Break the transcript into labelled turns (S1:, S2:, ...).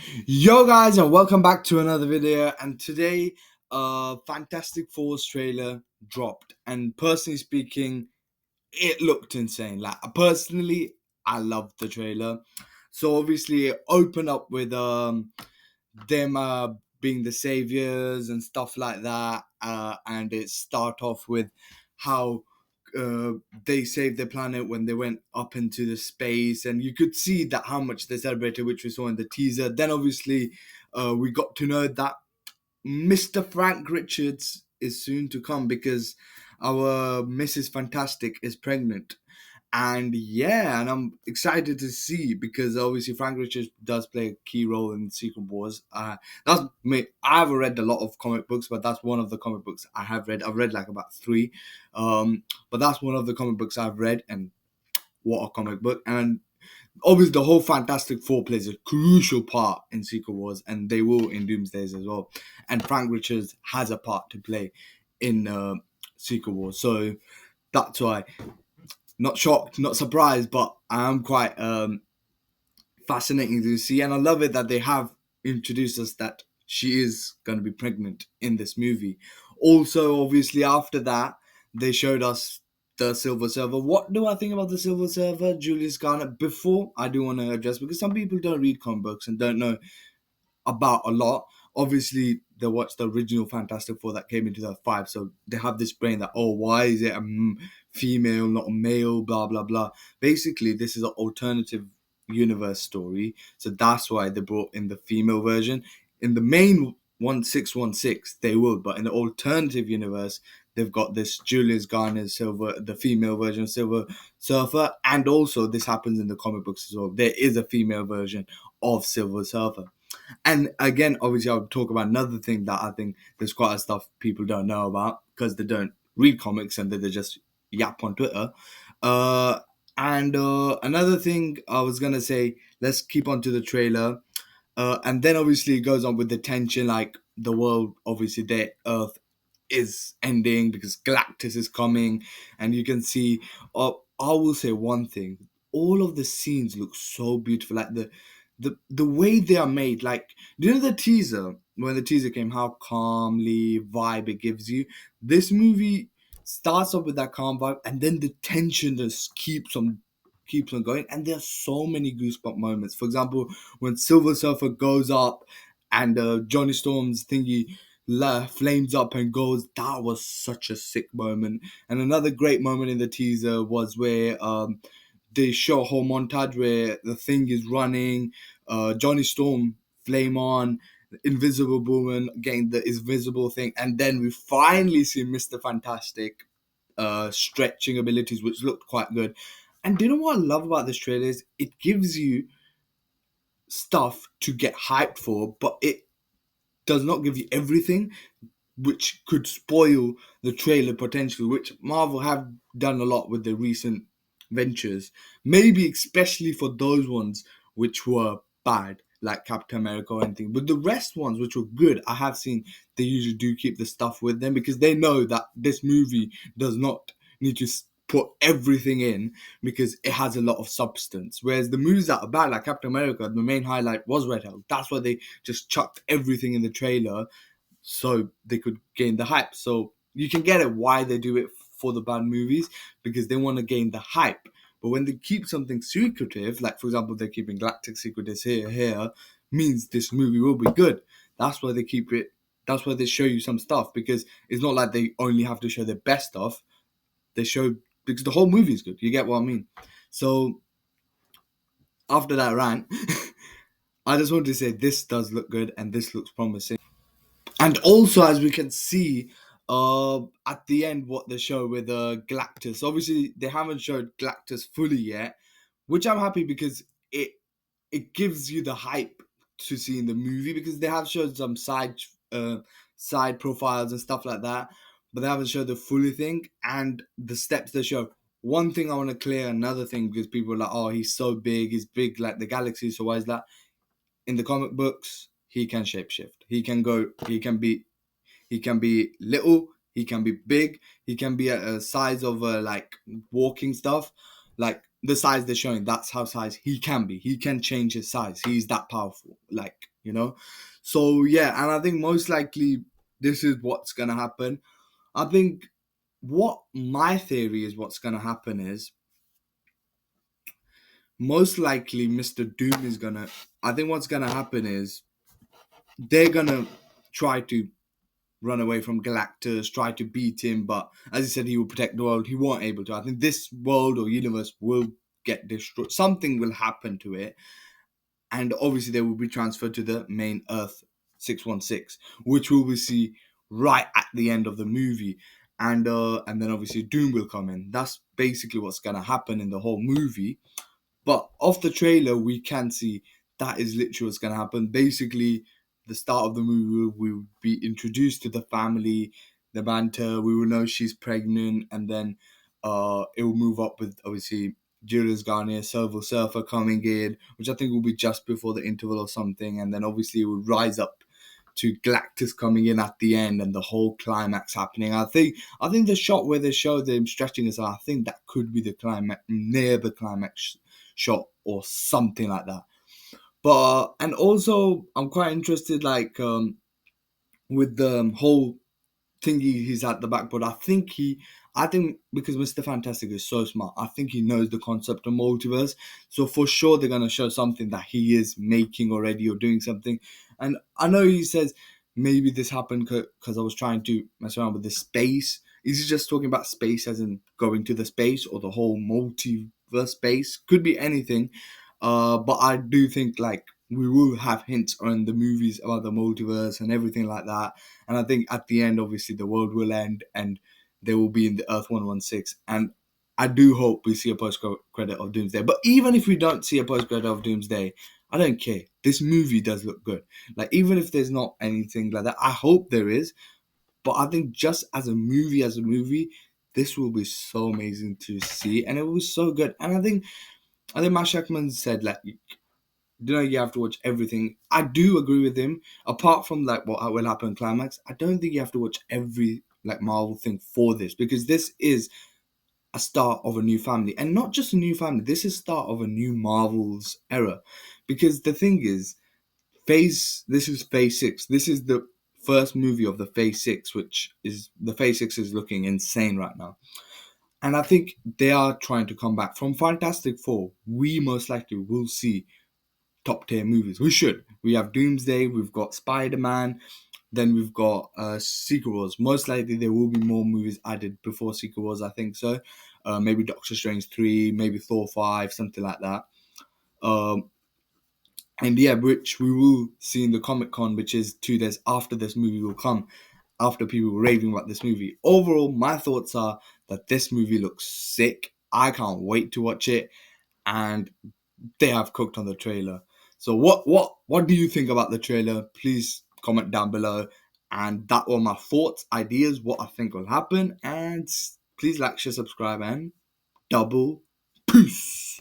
S1: Yo guys, and welcome back to another video. And today Fantastic Four's trailer dropped, and personally speaking, it looked insane. Like personally, I loved the trailer. So obviously it opened up with them being the saviors and stuff like that, and it start off with how uh, they saved their planet when they went up into the space, and you could see that how much they celebrated, which we saw in the teaser. Then obviously we got to know that Mr. Frank Richards is soon to come because our Mrs. Fantastic is pregnant. And yeah, and I'm excited to see because obviously Frank Richards does play a key role in Secret Wars. That's me. I haven't read a lot of comic books, but that's one of the comic books I have read. I've read like about three, but that's one of the comic books I've read, and what a comic book! And obviously the whole Fantastic Four plays a crucial part in Secret Wars, and they will in Doomsdays as well. And Frank Richards has a part to play in Secret Wars, so that's why not shocked, not surprised, but I am quite fascinating to see, and I love it that they have introduced us that she is going to be pregnant in this movie. Also, obviously, after that, they showed us the Silver Surfer. What do I think about the Silver Surfer, Julius Garner? Before I do want to address, because some people don't read comic books and don't know about a lot. Obviously, they watched the original Fantastic Four that came in 2005, so they have this brain that, oh, why is it a female, not a male, blah, blah, blah. Basically, this is an alternative universe story, so that's why they brought in the female version. In the main 1616, they would, but in the alternative universe, they've got this Julius Garner Silver, the female version of Silver Surfer, and also this happens in the comic books as well. There is a female version of Silver Surfer. And again, obviously, I'll talk about another thing that I think there's quite a stuff people don't know about because they don't read comics and they just yap on Twitter. And another thing I was gonna say, let's keep on to the trailer. And then obviously it goes on with the tension, like the world, obviously, the Earth is ending because Galactus is coming, and you can see. I will say one thing: all of the scenes look so beautiful. Like the way they are made. Like, do you know the teaser when the teaser came? How calmly vibe it gives you. This movie starts off with that calm vibe, and then the tension just keeps on going. And there are so many goosebump moments. For example, when Silver Surfer goes up and Johnny Storm's thingy flames up and goes. That was such a sick moment. And another great moment in the teaser was where they show a whole montage where the thing is running, Johnny Storm, Flame On, Invisible Woman getting the invisible thing, and then we finally see Mr. Fantastic stretching abilities, which looked quite good. And do you know what I love about this trailer is it gives you stuff to get hyped for, but it does not give you everything, which could spoil the trailer potentially, which Marvel have done a lot with their recent ventures. Maybe especially for those ones which were bad, like Captain America or anything. But the rest ones which were good, I have seen they usually do keep the stuff with them because they know that this movie does not need to put everything in because it has a lot of substance. Whereas the movies that are bad, like Captain America, the main highlight was Red Hulk. That's why they just chucked everything in the trailer so they could gain the hype. So you can get it why they do it for the bad movies because they want to gain the hype. But when they keep something secretive, like for example, they're keeping Galactic Secrets here, means this movie will be good. That's why they keep it. That's why they show you some stuff because it's not like they only have to show their best stuff. They show because the whole movie is good. You get what I mean? So after that rant, I just want to say this does look good and this looks promising. And also, as we can see, at the end, what they show with Galactus. Obviously, they haven't showed Galactus fully yet, which I'm happy because it gives you the hype to see in the movie because they have showed some side profiles and stuff like that, but they haven't showed the fully thing and the steps they show. One thing I want to clear, another thing because people are like, oh, he's so big, he's big like the galaxy, so why is that? In the comic books, he can shapeshift. He can be little, he can be big, he can be a size of like walking stuff. Like the size they're showing, that's how size he can be. He can change his size. He's that powerful, like, you know. So yeah, and I think most likely this is what's gonna happen. I think what my theory is what's gonna happen is most likely Mr. Doom is gonna. I think what's gonna happen is they're gonna try to run away from Galactus, try to beat him, but as he said, he will protect the world. He won't able to. I think this world or universe will get destroyed. Something will happen to it, and obviously they will be transferred to the main Earth 616, which we will see right at the end of the movie. And then obviously Doom will come in. That's basically what's gonna happen in the whole movie. But off the trailer, we can see that is literally what's going to happen. Basically, the start of the movie, we will be introduced to the family, the banter. We will know she's pregnant, and then it will move up with obviously Julius Garnier, Silver Surfer coming in, which I think will be just before the interval or something, and then obviously it will rise up to Galactus coming in at the end and the whole climax happening. I think the shot where they show them stretching his arm, I think that could be the climax, near the climax shot or something like that. But and also I'm quite interested, like with the whole thingy he's at the back, but I think because Mr. Fantastic is so smart, I think he knows the concept of multiverse. So for sure they're gonna show something that he is making already or doing something. And I know he says maybe this happened because I was trying to mess around with the space. Is he just talking about space as in going to the space or the whole multiverse space? Could be anything. But I do think like we will have hints on the movies about the multiverse and everything like that. And I think at the end, obviously, the world will end and they will be in the Earth 116. And I do hope we see a post credit of Doomsday. But even if we don't see a post credit of Doomsday, I don't care. This movie does look good. Like, even if there's not anything like that, I hope there is. But I think just as a movie, this will be so amazing to see. And it was so good. And I think Matt Shackman said, like, you have to watch everything. I do agree with him. Apart from like what will happen in climax, I don't think you have to watch every like Marvel thing for this, because this is a start of a new family, and not just a new family. This is start of a new Marvel's era, because the thing is, this is Phase Six. This is the first movie of the Phase Six, which is the Phase Six is looking insane right now. And I think they are trying to come back from Fantastic Four. We most likely will see top tier movies. We should. We have Doomsday, we've got Spider Man, then we've got Secret Wars. Most likely there will be more movies added before Secret Wars, I think so. Maybe Doctor Strange 3, maybe Thor 5, something like that. Um, and yeah, which we will see in the Comic Con, which is 2 days after this movie will come, after people were raving about this movie. Overall, my thoughts are that this movie looks sick. I can't wait to watch it. And they have cooked on the trailer. So what do you think about the trailer? Please comment down below. And that were my thoughts, ideas, what I think will happen. And please like, share, subscribe, and double peace.